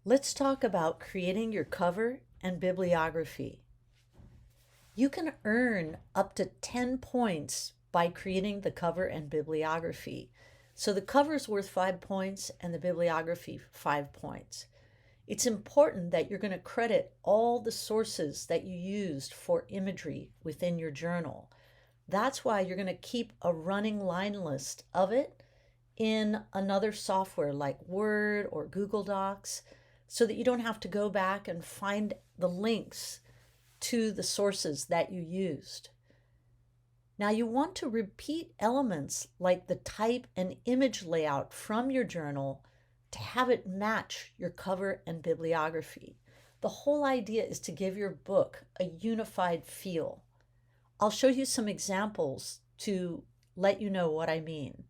Let's talk about creating your cover and bibliography. You can earn up to 10 points by creating the cover and bibliography. So the cover is worth 5 points and the bibliography 5 points. It's important that you're going to credit all the sources that you used for imagery within your journal. That's why you're going to keep a running line list of it in another software like Word or Google Docs so that you don't have to go back and find the links to the sources that you used. Now you want to repeat elements like the type and image layout from your journal to have it match your cover and bibliography. The whole idea is to give your book a unified feel. I'll show you some examples to let you know what I mean.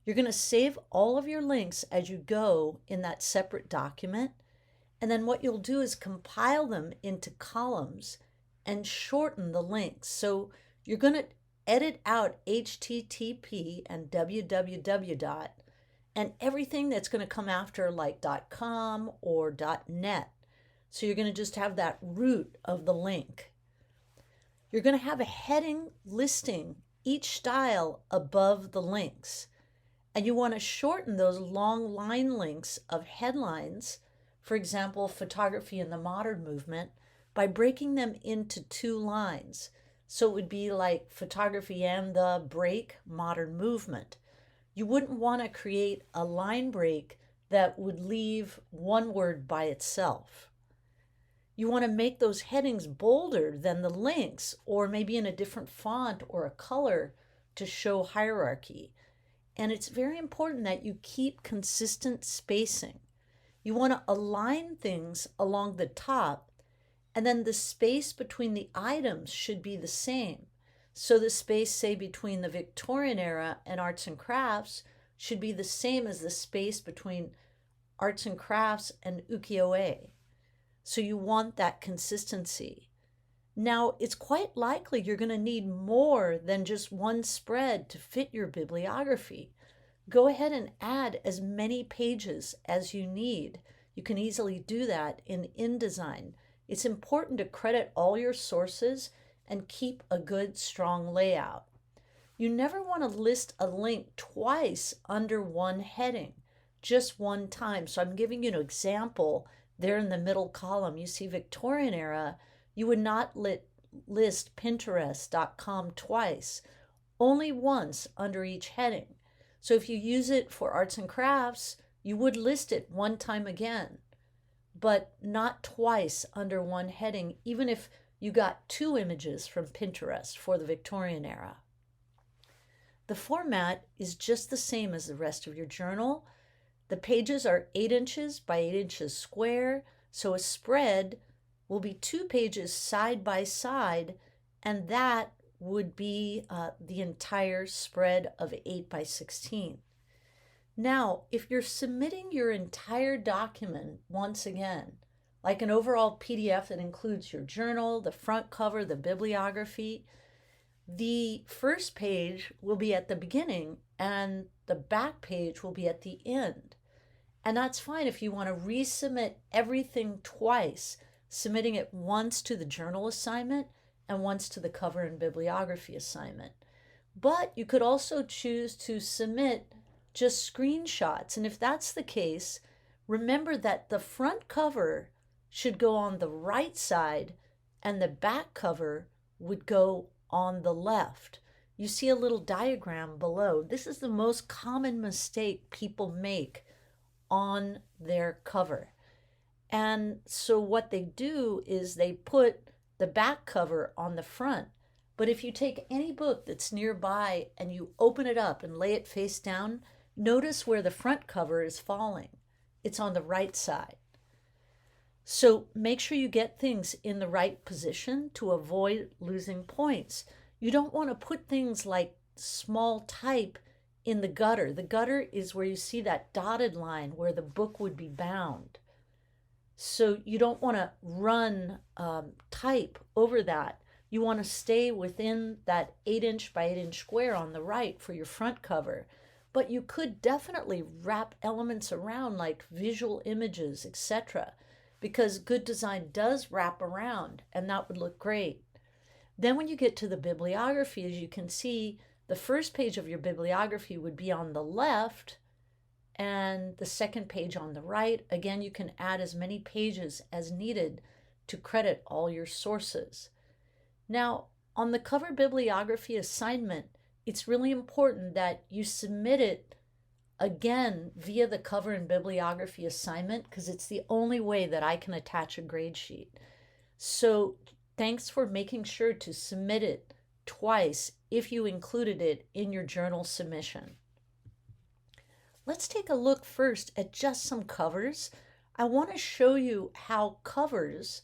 You're going to save all of your links as you go in that separate document. And then what you'll do is compile them into columns and shorten the links. So you're going to edit out HTTP and www. And everything that's going to come after like .com or .net. So you're going to just have that root of the link. You're going to have a heading listing each style above the links. And you want to shorten those long line links of headlines, for example, photography in the modern movement, by breaking them into 2 lines. So it would be like photography and the break modern movement. You wouldn't want to create a line break that would leave one word by itself. You want to make those headings bolder than the links, or maybe in a different font or a color to show hierarchy. And it's very important that you keep consistent spacing. You want to align things along the top, and then the space between the items should be the same. So the space, say, between the Victorian era and arts and crafts should be the same as the space between arts and crafts and ukiyo-e. So you want that consistency. Now, it's quite likely you're going to need more than just one spread to fit your bibliography. Go ahead and add as many pages as you need. You can easily do that in InDesign. It's important to credit all your sources and keep a good, strong layout. You never want to list a link twice under one heading, just one time. So I'm giving you an example there in the middle column. You see Victorian era, you would not list Pinterest.com twice, only once under each heading. So if you use it for arts and crafts, you would list it one time again, but not twice under one heading, even if you got 2 images from Pinterest for the Victorian era. The format is just the same as the rest of your journal. The pages are 8 inches by 8 inches square, so a spread will be 2 pages side by side, and that would be the entire spread of 8 by 16. Now, if you're submitting your entire document once again, like an overall PDF that includes your journal, the front cover, the bibliography, the first page will be at the beginning and the back page will be at the end. And that's fine if you want to resubmit everything twice, submitting it once to the journal assignment and once to the cover and bibliography assignment. But you could also choose to submit just screenshots. And if that's the case, remember that the front cover should go on the right side and the back cover would go on the left. You see a little diagram below. This is the most common mistake people make on their cover. And so what they do is they put the back cover on the front. But if you take any book that's nearby and you open it up and lay it face down, notice where the front cover is falling. It's on the right side. So make sure you get things in the right position to avoid losing points. You don't want to put things like small type in the gutter. The gutter is where you see that dotted line where the book would be bound. So you don't want to run type over that. You want to stay within that 8 inch by 8 inch square on the right for your front cover. but you could definitely wrap elements around like visual images, etc., because good design does wrap around, and that would look great. Then when you get to the bibliography, as you can see, the first page of your bibliography would be on the left and the second page on the right. Again, you can add as many pages as needed to credit all your sources. Now, on the cover bibliography assignment, it's really important that you submit it again via the cover and bibliography assignment, because it's the only way that I can attach a grade sheet. So thanks for making sure to submit it twice if you included it in your journal submission. Let's take a look first at just some covers. I want to show you how covers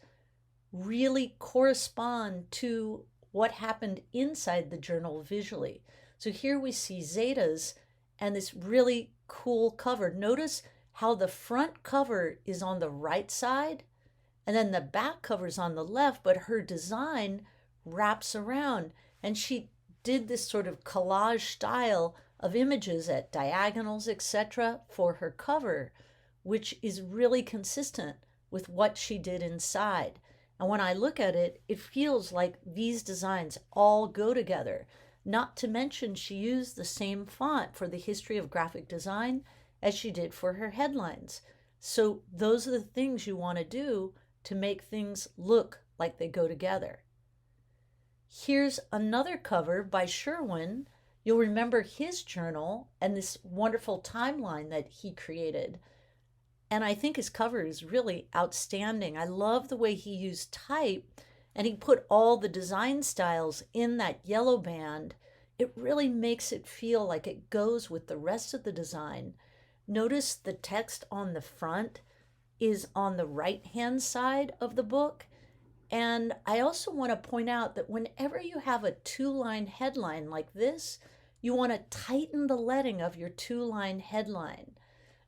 really correspond to what happened inside the journal visually. So here we see Zeta's and this really cool cover. Notice how the front cover is on the right side and then the back cover is on the left, but her design wraps around, and she did this sort of collage style of images at diagonals, etc., for her cover, which is really consistent with what she did inside. And when I look at it, it feels like these designs all go together. Not to mention, she used the same font for the history of graphic design as she did for her headlines. So those are the things you want to do to make things look like they go together. Here's another cover by Sherwin. You'll remember his journal and this wonderful timeline that he created. And I think his cover is really outstanding. I love the way he used type, and he put all the design styles in that yellow band. It really makes it feel like it goes with the rest of the design. Notice the text on the front is on the right-hand side of the book. And I also want to point out that whenever you have a two-line headline like this, you want to tighten the leading of your two-line headline.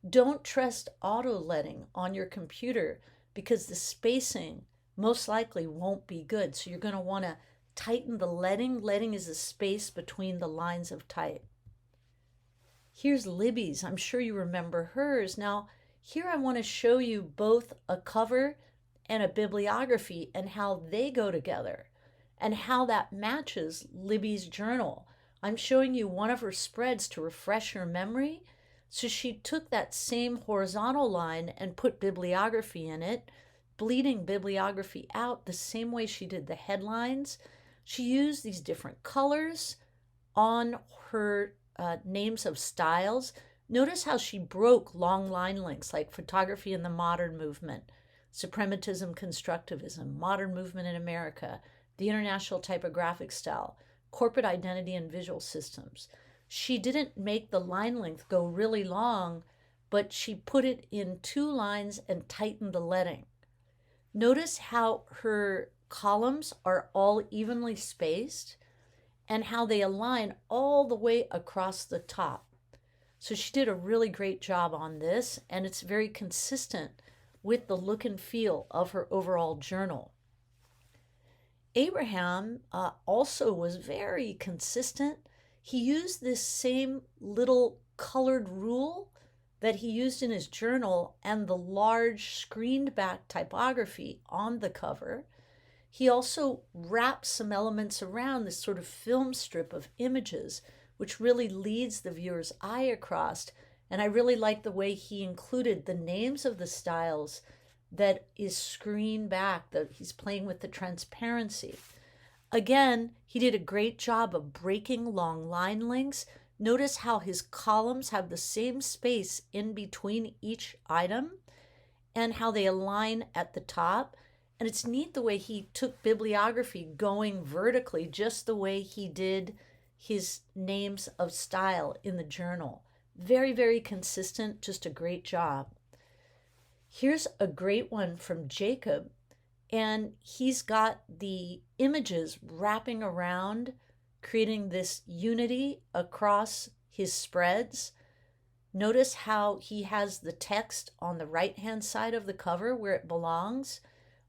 Don't trust auto-leading on your computer because the spacing most likely won't be good. So you're going to want to tighten the leading. Leading is the space between the lines of type. Here's Libby's. I'm sure you remember hers. Now, here I want to show you both a cover and a bibliography and how they go together and how that matches Libby's journal. I'm showing you one of her spreads to refresh your memory. So she took that same horizontal line and put bibliography in it, bleeding bibliography out the same way she did the headlines. She used these different colors on her names of styles. Notice how she broke long line lengths like photography in the modern movement, suprematism, constructivism, modern movement in America, the international typographic style, corporate identity and visual systems. She didn't make the line length go really long, but she put it in two lines and tightened the leading. Notice how her columns are all evenly spaced and how they align all the way across the top. So she did a really great job on this, and it's very consistent with the look and feel of her overall journal. Abraham also was very consistent. He used this same little colored rule that he used in his journal and the large screened back typography on the cover. He also wrapped some elements around this sort of film strip of images, which really leads the viewer's eye across. And I really like the way he included the names of the styles that is screened back, that he's playing with the transparency. Again, he did a great job of breaking long line lengths. Notice how his columns have the same space in between each item and how they align at the top. And it's neat the way he took bibliography going vertically, just the way he did his names of style in the journal. Very, very consistent, just a great job. Here's a great one from Jacob, and he's got the images wrapping around, creating this unity across his spreads. Notice how he has the text on the right-hand side of the cover where it belongs,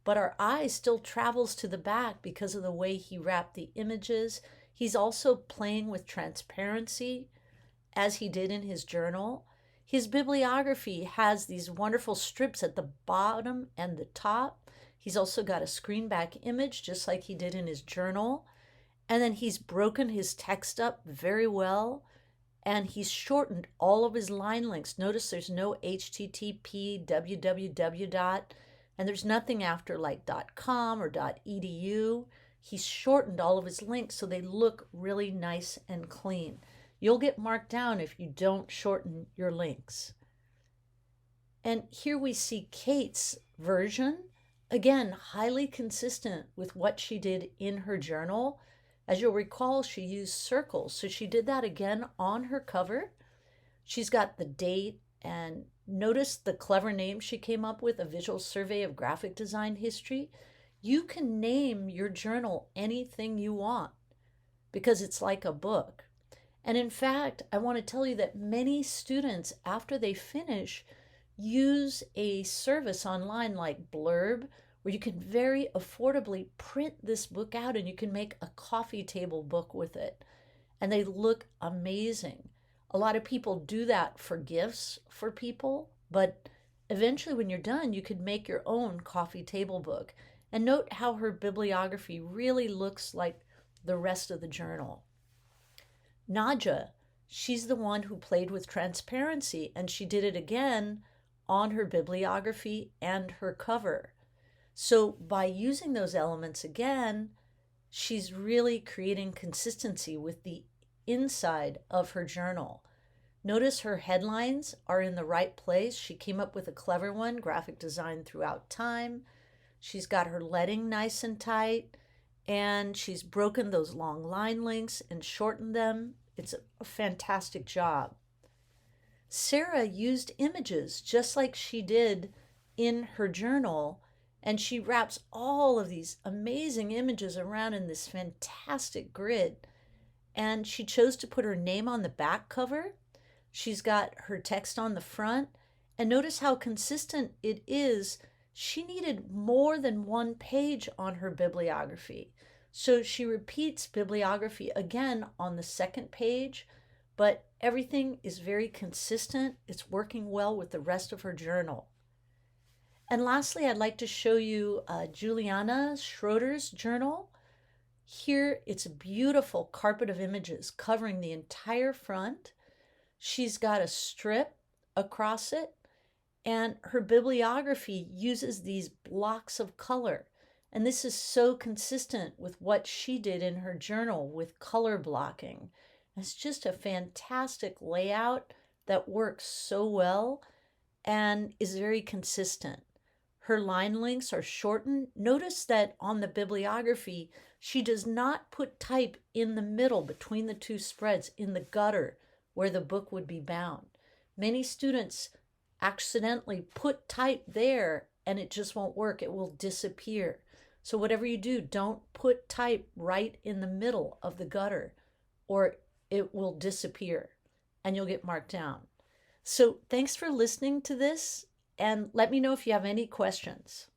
but our eye still travels to the back because of the way he wrapped the images. He's also playing with transparency as he did in his journal. His bibliography has these wonderful strips at the bottom and the top. He's also got a screen back image, just like he did in his journal. And then he's broken his text up very well, and he's shortened all of his line links. Notice there's no HTTP, www dot, and there's nothing after like .com or .edu. He's shortened all of his links so they look really nice and clean. You'll get marked down if you don't shorten your links. And here we see Kate's version, again, highly consistent with what she did in her journal. As you'll recall, she used circles, so she did that again on her cover. She's got the date, and notice the clever name she came up with, A Visual Survey of Graphic Design History. You can name your journal anything you want because it's like a book. And in fact, I want to tell you that many students, after they finish, use a service online like Blurb, where you can very affordably print this book out and you can make a coffee table book with it. And they look amazing. A lot of people do that for gifts for people, but eventually when you're done, you could make your own coffee table book. And note how her bibliography really looks like the rest of the journal. Nadja, she's the one who played with transparency, and she did it again on her bibliography and her cover. So by using those elements again, she's really creating consistency with the inside of her journal. Notice her headlines are in the right place. She came up with a clever one, graphic design throughout time. She's got her leading nice and tight, and she's broken those long line links and shortened them. It's a fantastic job. Sarah used images just like she did in her journal, and she wraps all of these amazing images around in this fantastic grid. And she chose to put her name on the back cover. She's got her text on the front, and notice how consistent it is. She needed more than one page on her bibliography. So she repeats bibliography again on the second page, but everything is very consistent. It's working well with the rest of her journal. And lastly, I'd like to show you Juliana Schroeder's journal. Here, it's a beautiful carpet of images covering the entire front. She's got a strip across it, and her bibliography uses these blocks of color. And this is so consistent with what she did in her journal with color blocking. It's just a fantastic layout that works so well and is very consistent. Her line links are shortened. Notice that on the bibliography, she does not put type in the middle between the two spreads in the gutter where the book would be bound. Many students accidentally put type there and it just won't work. It will disappear. So whatever you do, don't put type right in the middle of the gutter or it will disappear and you'll get marked down. So thanks for listening to this, and let me know if you have any questions.